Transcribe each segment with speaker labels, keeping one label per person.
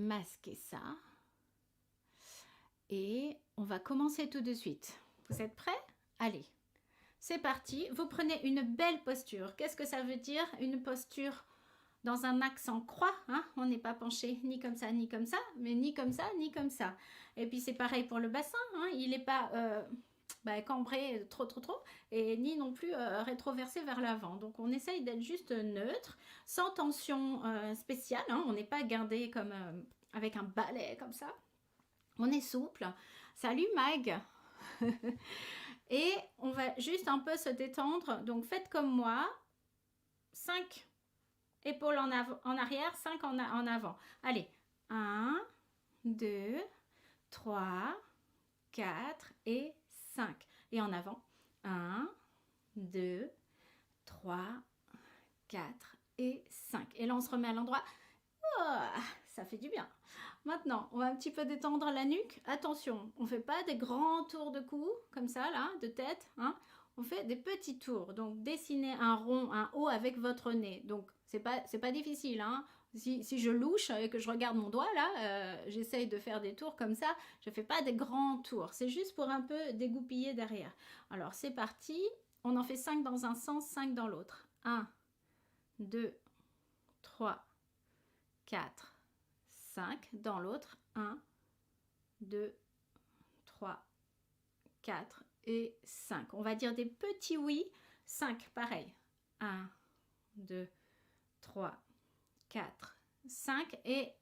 Speaker 1: masquer ça. Et on va commencer tout de suite. Vous êtes prêts? Allez, c'est parti. Vous prenez une belle posture. Qu'est-ce que ça veut dire? Une posture dans un axe en croix. Hein? On n'est pas penché ni comme ça, ni comme ça, mais ni comme ça, ni comme ça. Et puis c'est pareil pour le bassin. Hein? Il n'est pas cambré trop, et ni non plus rétroversé vers l'avant. Donc on essaye d'être juste neutre, sans tension spéciale. Hein? On n'est pas gardé comme avec un balai comme ça. On est souple. Salut Mag. Et on va juste un peu se détendre. Donc faites comme moi. 5 épaules en arrière, 5 en avant. Allez. 1, 2, 3, 4 et 5. Et en avant. 1, 2, 3, 4 et 5. Et là on se remet à l'endroit. Oh, ça fait du bien. Maintenant, on va un petit peu détendre la nuque. Attention, on ne fait pas des grands tours de cou, comme ça, là, de tête. Hein. On fait des petits tours. Donc, dessinez un rond, un haut avec votre nez. Donc, c'est pas difficile. Hein. Si je louche et que je regarde mon doigt, là, j'essaye de faire des tours comme ça. Je ne fais pas des grands tours. C'est juste pour un peu dégoupiller derrière. Alors, c'est parti. On en fait 5 dans un sens, 5 dans l'autre. 1, 2, 3, 4, 5 dans l'autre. 1, 2, 3, 4 et 5. On va dire des petits oui. 5, pareil. 1, 2, 3, 4, 5. Et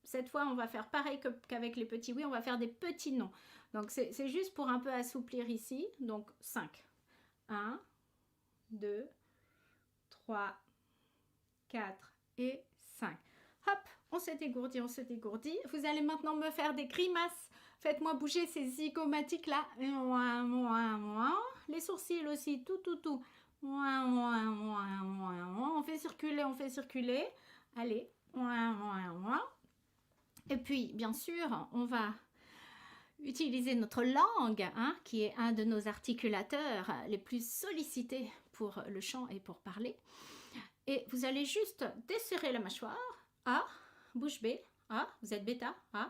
Speaker 1: cette fois, on va faire pareil qu'avec les petits oui. On va faire des petits non. Donc, c'est juste pour un peu assouplir ici. Donc, 5. 1, 2, 3, 4 et 5. Hop, on s'est dégourdi, on s'est dégourdi. Vous allez maintenant me faire des grimaces. Faites-moi bouger ces zygomatiques là. Les sourcils aussi, tout. On fait circuler, on fait circuler. Allez. Et puis, bien sûr, on va utiliser notre langue, hein, qui est un de nos articulateurs les plus sollicités pour le chant et pour parler. Et vous allez juste desserrer la mâchoire. A, bouche B. A, vous êtes bêta. A.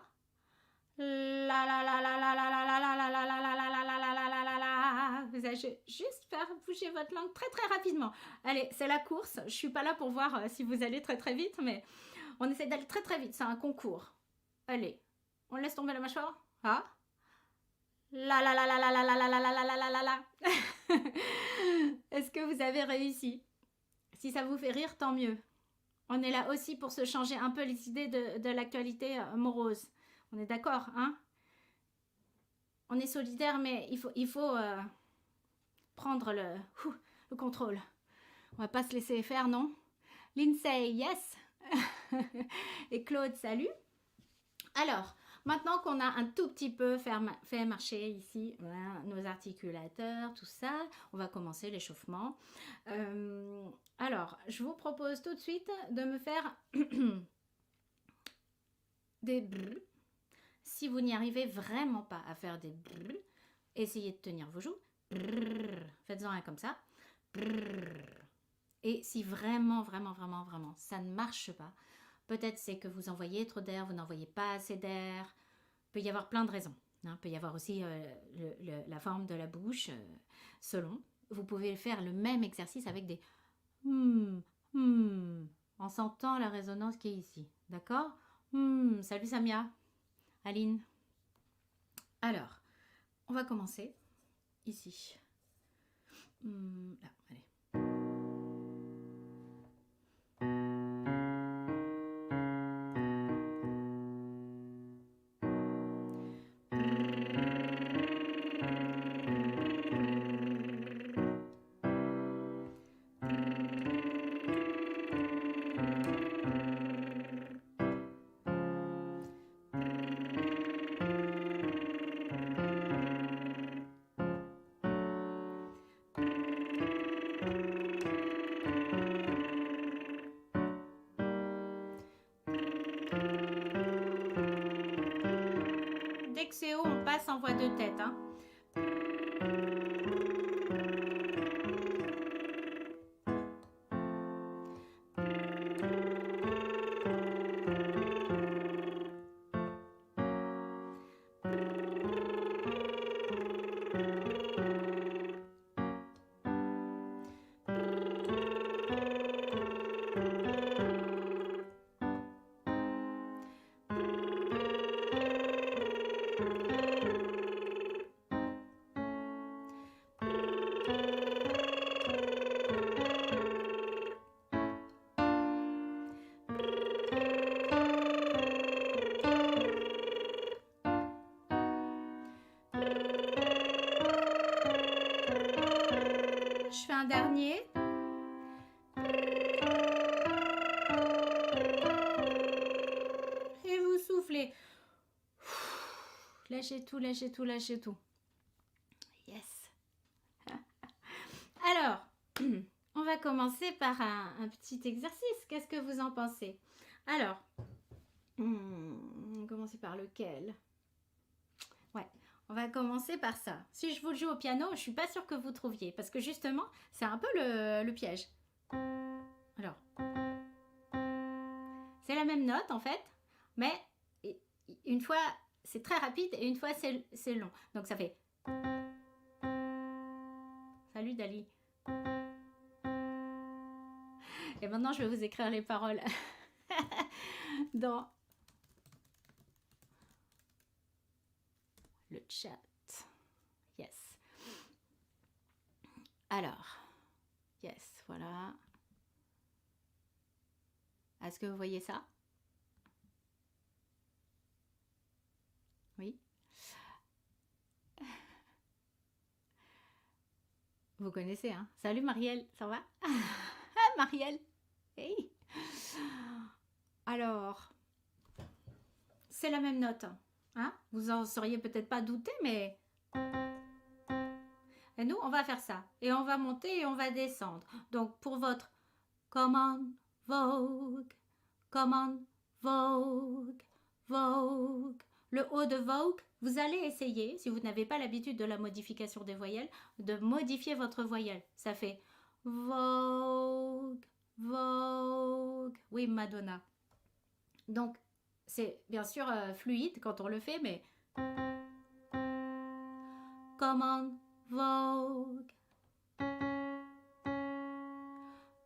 Speaker 1: La la la la la la la la la la la la la la la la la la la. Vous allez juste faire bouger votre langue très très rapidement. Allez, c'est la course. Je suis pas là pour voir si vous allez très très vite, mais on essaie d'aller très très vite. C'est un concours. Allez, on laisse tomber la mâchoire. A. La la la la la la la la la la la la la la. Est-ce que vous avez réussi? Si ça vous fait rire, tant mieux. On est là aussi pour se changer un peu les idées de l'actualité morose. On est d'accord, hein? On est solidaires, mais il faut prendre le contrôle. On va pas se laisser faire, non? Lindsay, yes! Et Claude, salut! Alors, maintenant qu'on a un tout petit peu fait marcher ici voilà, nos articulateurs, tout ça, on va commencer l'échauffement. Alors, je vous propose tout de suite de me faire des brrr. Si vous n'y arrivez vraiment pas à faire des brrr, essayez de tenir vos joues. Faites-en un comme ça. Brrr. Et si vraiment, ça ne marche pas, peut-être c'est que vous envoyez trop d'air, vous n'envoyez pas assez d'air. Il peut y avoir plein de raisons. Hein. Il peut y avoir aussi la forme de la bouche, selon. Vous pouvez faire le même exercice avec des en sentant la résonance qui est ici. D'accord? Salut Samia. Aline. Alors, on va commencer ici. Là, allez. Dès que c'est haut, on passe en voix de tête. Hein. fais un dernier. Et vous soufflez. Lâchez tout, lâchez tout, lâchez tout. Yes. Alors, on va commencer par un petit exercice. Qu'est-ce que vous en pensez? Alors, on va commencer par lequel? Ouais, on va commencer par ça. Si je vous le joue au piano, je suis pas sûre que vous trouviez, parce que justement, c'est un peu le piège. Alors, c'est la même note en fait, mais une fois c'est très rapide et une fois c'est long. Donc ça fait. Salut Dali. Et maintenant je vais vous écrire les paroles dans le chat. Yes. Alors, yes, voilà. Est-ce que vous voyez ça? Oui. Vous connaissez, hein? Salut Marielle, ça va? Ah, Marielle. Hey. Alors, c'est la même note. Hein? Vous en seriez peut-être pas douté, mais... Et nous, on va faire ça. Et on va monter et on va descendre. Donc, pour votre Come on, Vogue, Come on, Vogue, Vogue. Le haut de Vogue, vous allez essayer, si vous n'avez pas l'habitude de la modification des voyelles, de modifier votre voyelle. Ça fait Vogue, Vogue. Oui, Madonna. Donc, c'est bien sûr fluide quand on le fait, mais... Come on, Vogue.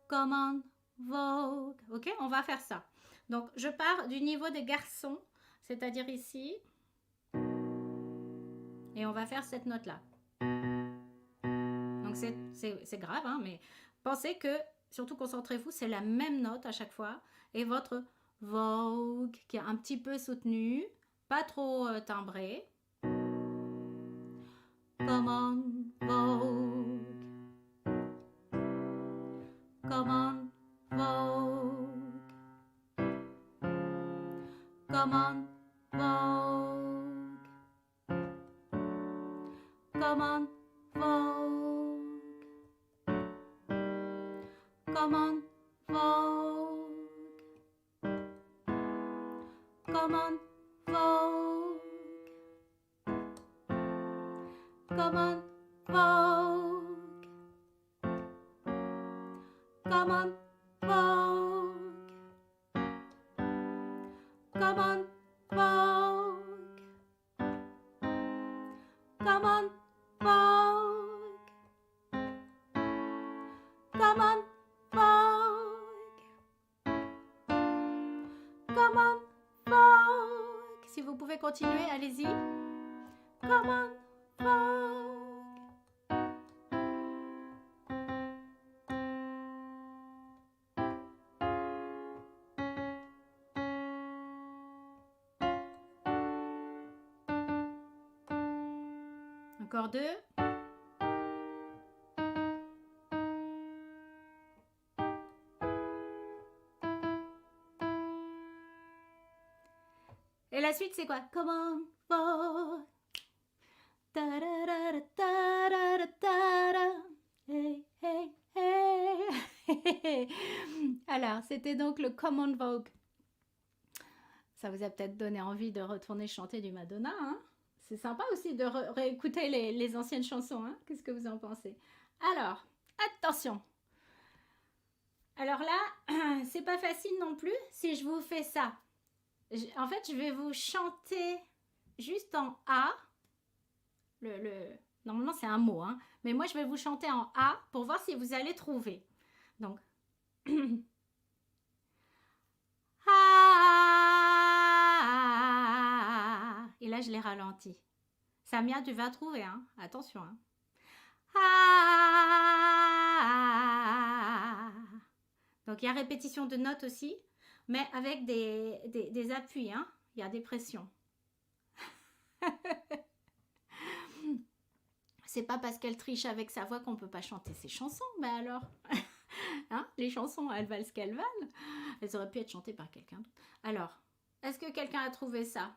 Speaker 1: Come on, Vogue. Ok, on va faire ça. Donc, je pars du niveau des garçons, c'est-à-dire ici. Et on va faire cette note-là. Donc, c'est grave, hein, mais pensez que, surtout concentrez-vous, c'est la même note à chaque fois. Et votre Vogue, qui est un petit peu soutenu, pas trop timbré. Come on, Vogue. Come on, Vogue. Come on, Vogue. Come on, Vogue. Come on, Vogue. Come on, Vogue. Come on, Vogue. Come on, Vogue. Come on, Vogue. Come on, Vogue. Come on, Vogue. Come on, Vogue. Si vous pouvez continuer, allez-y. Come on, Vogue. Encore deux. Et la suite, c'est quoi? Come on, Vogue. Hey, hey, hey. Alors, c'était donc le Come on, Vogue. Ça vous a peut-être donné envie de retourner chanter du Madonna, hein? C'est sympa aussi de réécouter les anciennes chansons, hein? Qu'est-ce que vous en pensez? Alors, attention. Alors là, c'est pas facile non plus si je vous fais ça. En fait, je vais vous chanter juste en A. Normalement, c'est un mot, hein? Mais moi, je vais vous chanter en A pour voir si vous allez trouver. Donc, A. Et là, je l'ai ralenti. Samia, tu vas trouver, hein? Attention, hein? A. Donc, il y a répétition de notes aussi, mais avec des appuis, hein? Il y a des pressions. C'est pas parce qu'elle triche avec sa voix qu'on peut pas chanter ses chansons. Ben alors, hein, les chansons, elles valent ce qu'elles valent. Elles auraient pu être chantées par quelqu'un d'autre. Alors, est-ce que quelqu'un a trouvé ça?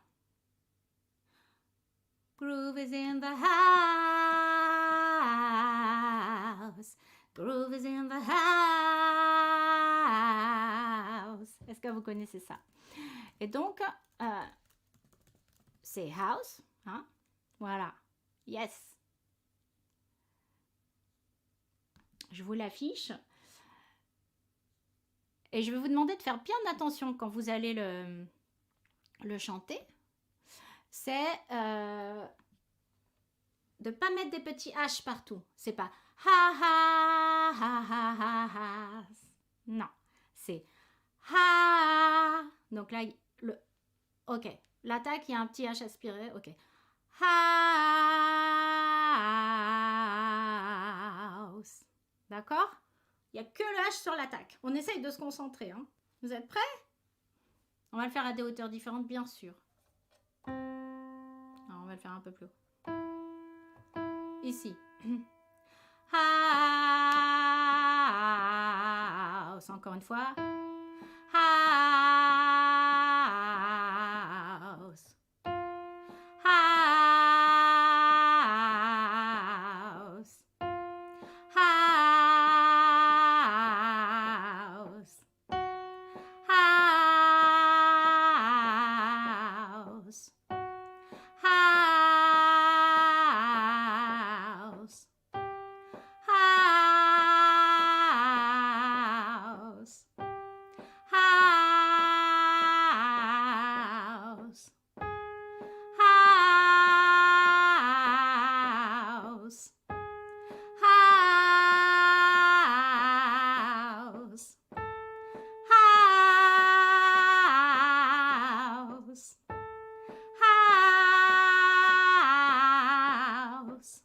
Speaker 1: Groove is in the house. Groove is in the house. Est-ce que vous connaissez ça? Et donc, c'est house. Hein? Voilà. Yes. Je vous l'affiche. Et je vais vous demander de faire bien attention quand vous allez le chanter. C'est de ne pas mettre des petits H partout. C'est pas ha ha ha ha ha ha. Non, c'est ha. Donc là, ok. L'attaque, il y a un petit H aspiré. Ok. House. D'accord? Il n'y a que le H sur l'attaque. On essaye de se concentrer. Hein. Vous êtes prêts? On va le faire à des hauteurs différentes, bien sûr. Alors, on va le faire un peu plus haut. Ici. House. Encore une fois. House. House. House. House. House. House. House. House. House. House. House. House.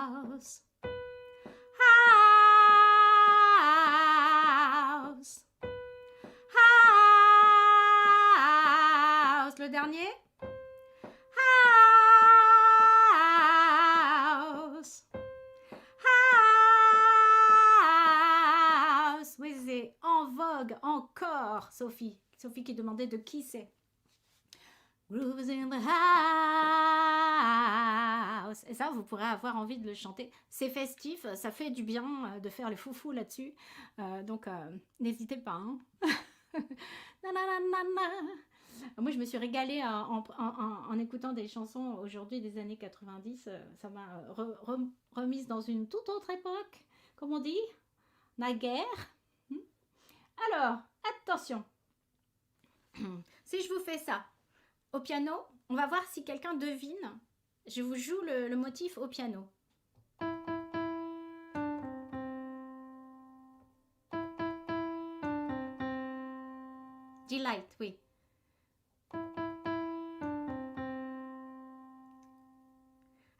Speaker 1: House. House. House. Le dernier. House. House. Oui, c'est en vogue encore, Sophie. Sophie qui demandait de qui c'est. Grooves in the house. Et ça, vous pourrez avoir envie de le chanter. C'est festif, ça fait du bien de faire le foufou là-dessus. Donc, n'hésitez pas. Hein. Moi, je me suis régalée en écoutant des chansons aujourd'hui des années 90. Ça m'a remise dans une toute autre époque, comme on dit, naguère. Alors, attention. Si je vous fais ça au piano, on va voir si quelqu'un devine. Je vous joue le motif au piano. Delight, oui.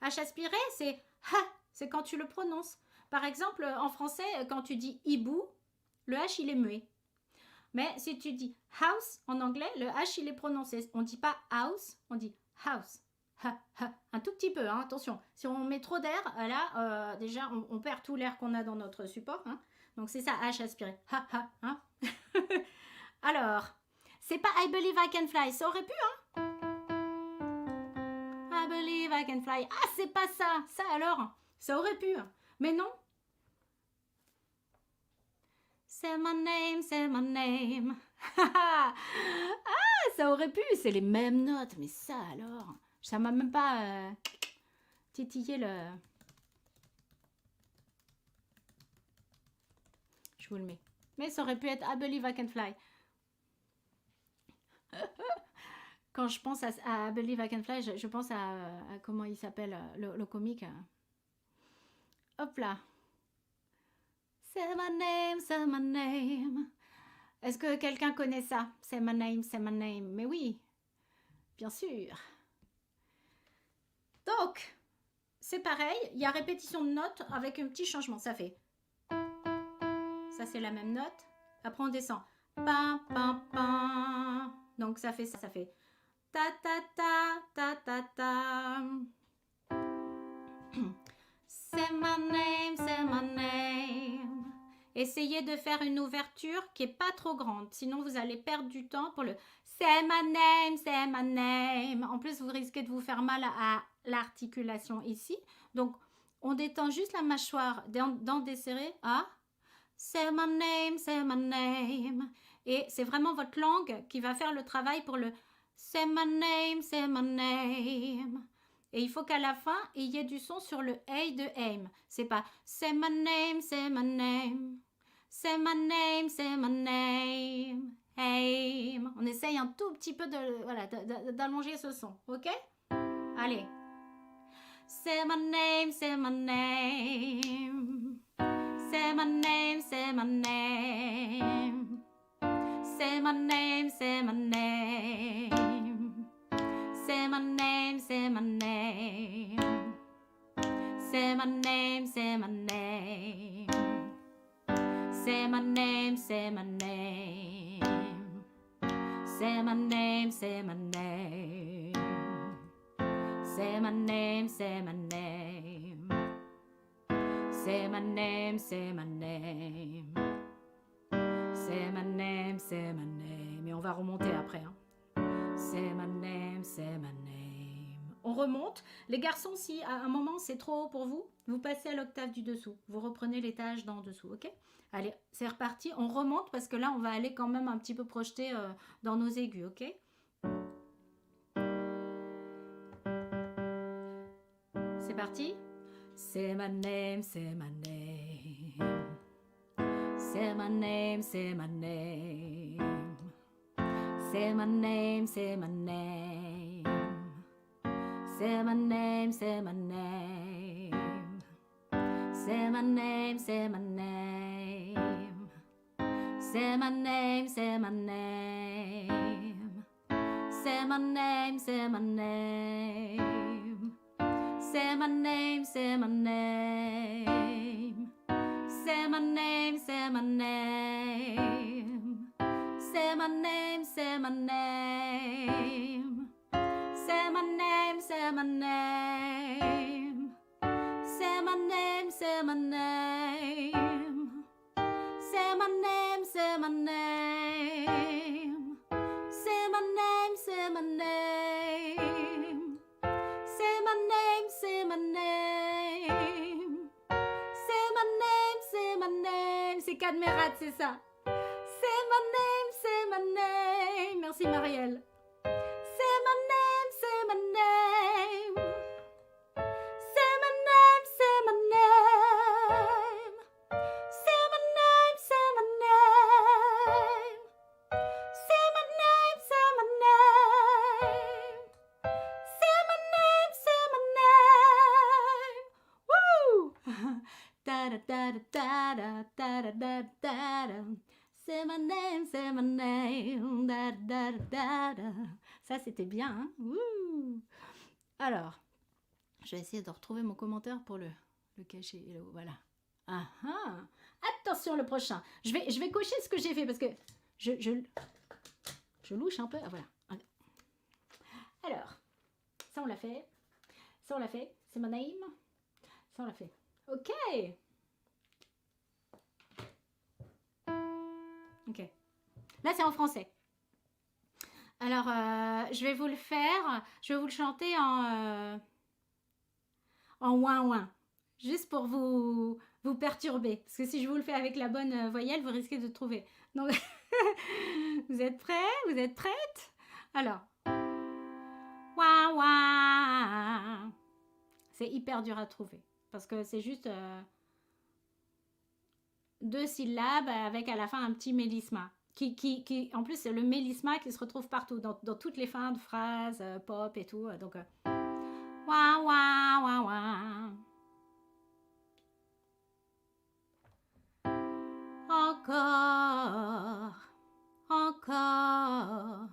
Speaker 1: H aspiré, c'est ha, c'est quand tu le prononces. Par exemple, en français, quand tu dis hibou, le H il est muet. Mais si tu dis house en anglais, le H il est prononcé. On ne dit pas house, on dit house. Ha, ha. Un tout petit peu, hein, attention. Si on met trop d'air, là, déjà, on perd tout l'air qu'on a dans notre support. Hein. Donc c'est ça, H aspiré. Ha, ha, hein. Alors, c'est pas I believe I can fly. Ça aurait pu, hein. I believe I can fly. Ah, c'est pas ça. Ça alors, ça aurait pu. Mais non. Say my name, say my name. Ah, ça aurait pu. C'est les mêmes notes. Mais ça alors, ça m'a même pas titillé le... Je vous le mets. Mais ça aurait pu être I believe I can fly. Quand je pense à I believe I can fly, je pense à comment il s'appelle, le comique. Hop là. Say my name, say my name. Est-ce que quelqu'un connaît ça? Say my name, say my name. Mais oui, bien sûr. Donc, c'est pareil, il y a répétition de notes avec un petit changement. Ça fait... Ça, c'est la même note. Après, on descend. pa, pa, pa. Donc ça fait ça, ça fait ta, ta, ta, ta, ta, ta. Say my name, say my name. Essayez de faire une ouverture qui n'est pas trop grande, sinon vous allez perdre du temps pour le say my name, say my name. En plus, vous risquez de vous faire mal à l'articulation ici. Donc, on détend juste la mâchoire, dents desserrées. Ah, say my name, say my name. Et c'est vraiment votre langue qui va faire le travail pour le say my name, say my name. Et il faut qu'à la fin, il y ait du son sur le A de aim. C'est pas say my name, say my name. Say my name, say my name. Aim. On essaye un tout petit peu de, voilà, d'allonger ce son, ok? Allez. Say my name, say my name. Say my name, say my name. Say my name, say my name. Say my name, say my name. Say my name, say my name. Say my name, say my name. Say my name, say my name. Say my name, say my name. Say my name, say my name. Say my name, say my name. Et on va remonter après. Hein. Say my name, say my name. On remonte. Les garçons, si à un moment c'est trop haut pour vous, vous passez à l'octave du dessous. Vous reprenez l'étage d'en dessous, ok? Allez, c'est reparti. On remonte parce que là, on va aller quand même un petit peu projeter dans nos aigus, ok? C'est parti. Say my name, say my name. Say my name, say my name. Say my name, say my name. Say my name, say my name. Say my name, say my name. Say my name, say my name. Say my name, say my name. Say my name, say my name. Say my name, say my name. Say my name, say my name. Say my name, say my name. Say my name, say my name. Say my name, say my name. Say my name, say my name. Say my name, say my name. Say my name, say my name. C'est Cadmerat, c'est ça. Say my name, say my name. Merci Marielle. Say my name, say my name. Say my name, say my name. Say my name, say my name. Say my name, say my name. Say my name, say my name. Woo! Da da da da da da da da da da. Say my name, say my name. Da da da da. Ça c'était bien, hein? Woo! Alors, je vais essayer de retrouver mon commentaire pour le cacher. Voilà. Ah ah. Attention le prochain. Je vais cocher ce que j'ai fait parce que je louche un peu. Ah, voilà. Alors, ça on l'a fait. Ça on l'a fait. C'est mon name. Ça on l'a fait. Ok. Ok. Là c'est en français. Alors, je vais vous le faire. Je vais vous le chanter en ouin-ouin. Juste pour vous perturber. Parce que si je vous le fais avec la bonne voyelle, vous risquez de trouver. Donc, vous êtes prêts? Vous êtes prêtes? Alors, ouin-ouin. C'est hyper dur à trouver. Parce que c'est juste 2 syllabes avec à la fin un petit mélisma. Qui en plus, c'est le mélisma qui se retrouve partout, dans toutes les fins de phrases, pop et tout. Donc, ouin, ouin, ouin, ouin. Encore, encore.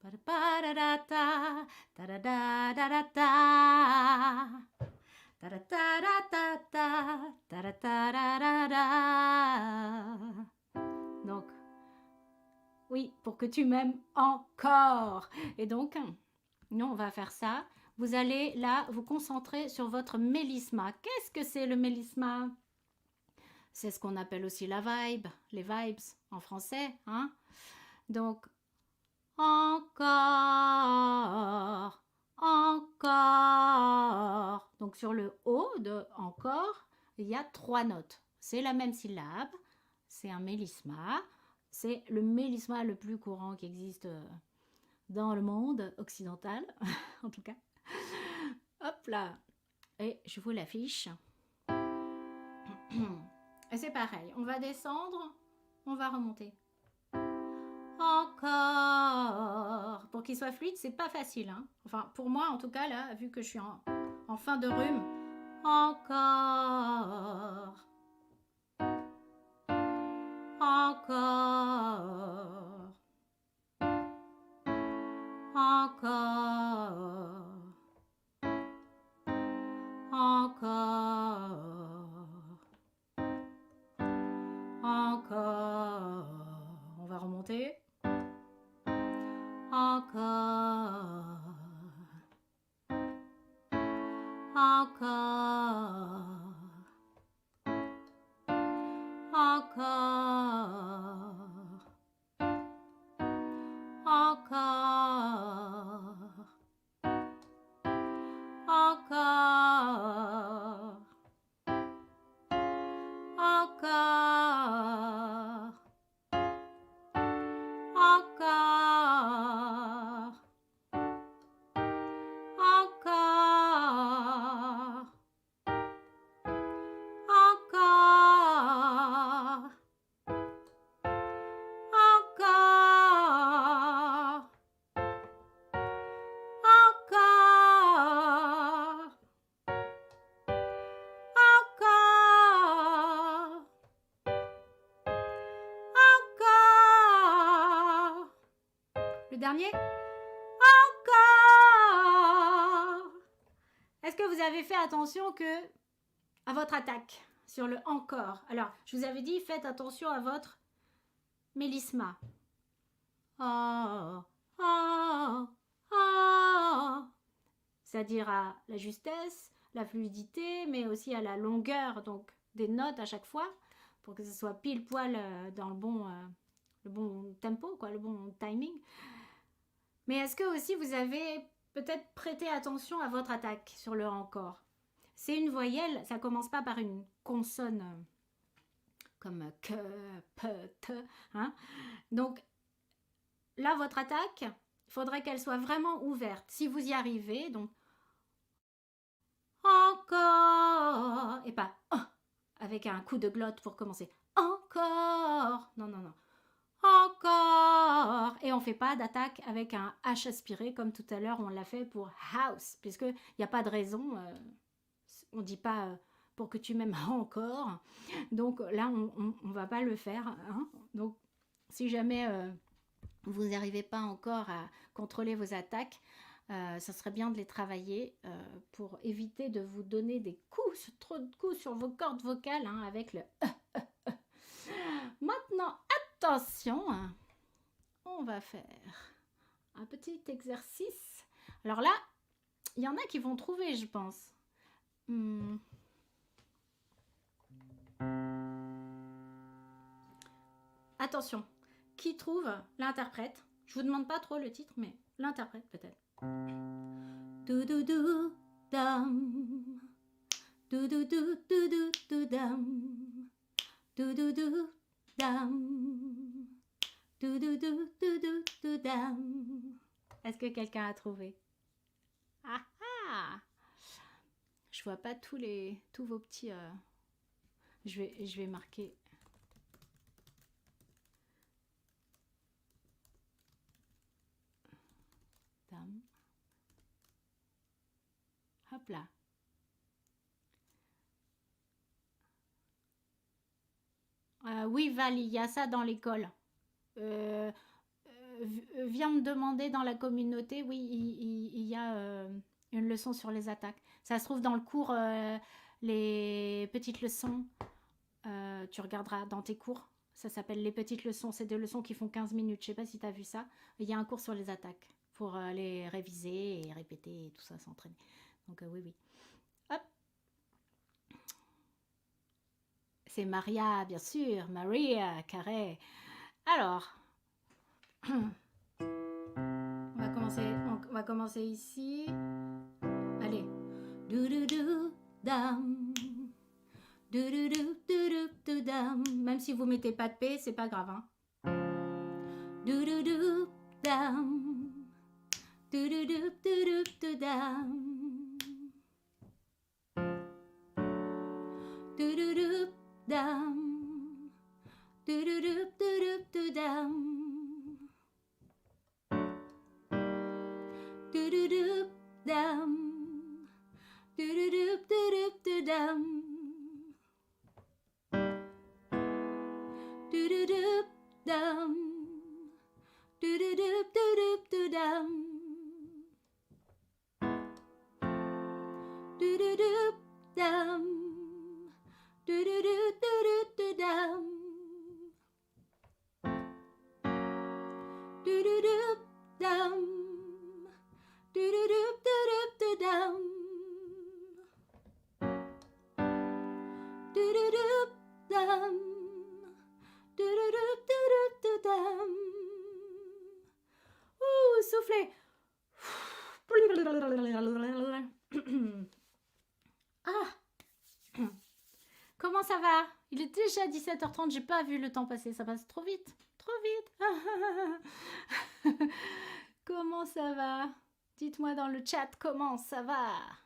Speaker 1: Pa-da-pa-da-da-da, da-da-da-da-da-da. Ta-da-ta-da-ta-ta, ta-da-ta-da-da-da. Donc, que tu m'aimes encore. Et donc, nous, on va faire ça. Vous allez là vous concentrer sur votre mélisma. Qu'est-ce que c'est le mélisma? C'est ce qu'on appelle aussi la vibe, les vibes en français. Hein? Donc, encore, encore. Donc, sur le O de encore, il y a 3 notes. C'est la même syllabe. C'est un mélisma. C'est le mélisma le plus courant qui existe dans le monde occidental, en tout cas. Hop là. Et je vous l'affiche. Et c'est pareil. On va descendre, on va remonter. Encore. Pour qu'il soit fluide, c'est pas facile. Hein. Enfin, pour moi, en tout cas, là, vu que je suis en fin de rhume. Encore. Encore. Encore. Encore. Encore. On va remonter. Encore. Encore. Encore. Encore. Encore. Encore. Encore. Encore. Encore. Encore. Encore. Encore. Encore. Le dernier. Encore. Est-ce que vous avez fait attention à votre attaque sur le encore? Alors, je vous avais dit, faites attention à votre mélisma. Oh, oh, oh. C'est-à-dire à la justesse, la fluidité, mais aussi à la longueur donc des notes à chaque fois, pour que ce soit pile poil dans le bon tempo, quoi, le bon timing. Mais est-ce que aussi vous avez peut-être prêté attention à votre attaque sur le encore? C'est une voyelle, ça commence pas par une consonne comme que, pe, te, hein. Donc là, votre attaque, il faudrait qu'elle soit vraiment ouverte. Si vous y arrivez, donc encore, et pas avec un coup de glotte pour commencer. Encore, non, non, non. Encore. Et on ne fait pas d'attaque avec un H aspiré comme tout à l'heure on l'a fait pour house, puisqu'il n'y a pas de raison. On ne dit pas pour que tu m'aimes encore. Donc là, on ne va pas le faire. Hein. Donc, si jamais vous n'arrivez pas encore à contrôler vos attaques, ça serait bien de les travailler pour éviter de vous donner des coups, trop de coups sur vos cordes vocales hein, avec le Maintenant, attention, on va faire un petit exercice. Alors là, il y en a qui vont trouver, je pense. Attention, qui trouve l'interprète? Je vous demande pas trop le titre, mais l'interprète peut-être. Do do do dam, do do do do do do dam, do do do dam, do do do do do do dam. Est-ce que quelqu'un a trouvé? Ah ah! Je vois pas tous vos petits. Je vais marquer. Dam. Hop là. Oui, Val, il y a ça dans l'école. Viens me demander dans la communauté. Oui, il y a une leçon sur les attaques. Ça se trouve dans le cours, les petites leçons. Tu regarderas dans tes cours. Ça s'appelle les petites leçons. C'est des leçons qui font 15 minutes. Je sais pas si tu as vu ça. Il y a un cours sur les attaques pour les réviser et répéter et tout ça, s'entraîner. Donc oui, oui. Hop. C'est Maria, bien sûr. Maria Carré. Alors, on va commencer ici. Allez. Dam. Dam. Même si vous mettez pas de P, c'est pas grave. Hein. Dam. Dam. Dam. Dam. Dam. Dam. Dam. Dam. Dam. Dam. Dam. Dam. Dam. Dam. Ouh, soufflez. Ah. Comment ça va? Il est déjà 17h30, j'ai pas vu le temps passer, ça passe trop vite. Trop vite. Comment ça va? Dites-moi dans le chat comment ça va.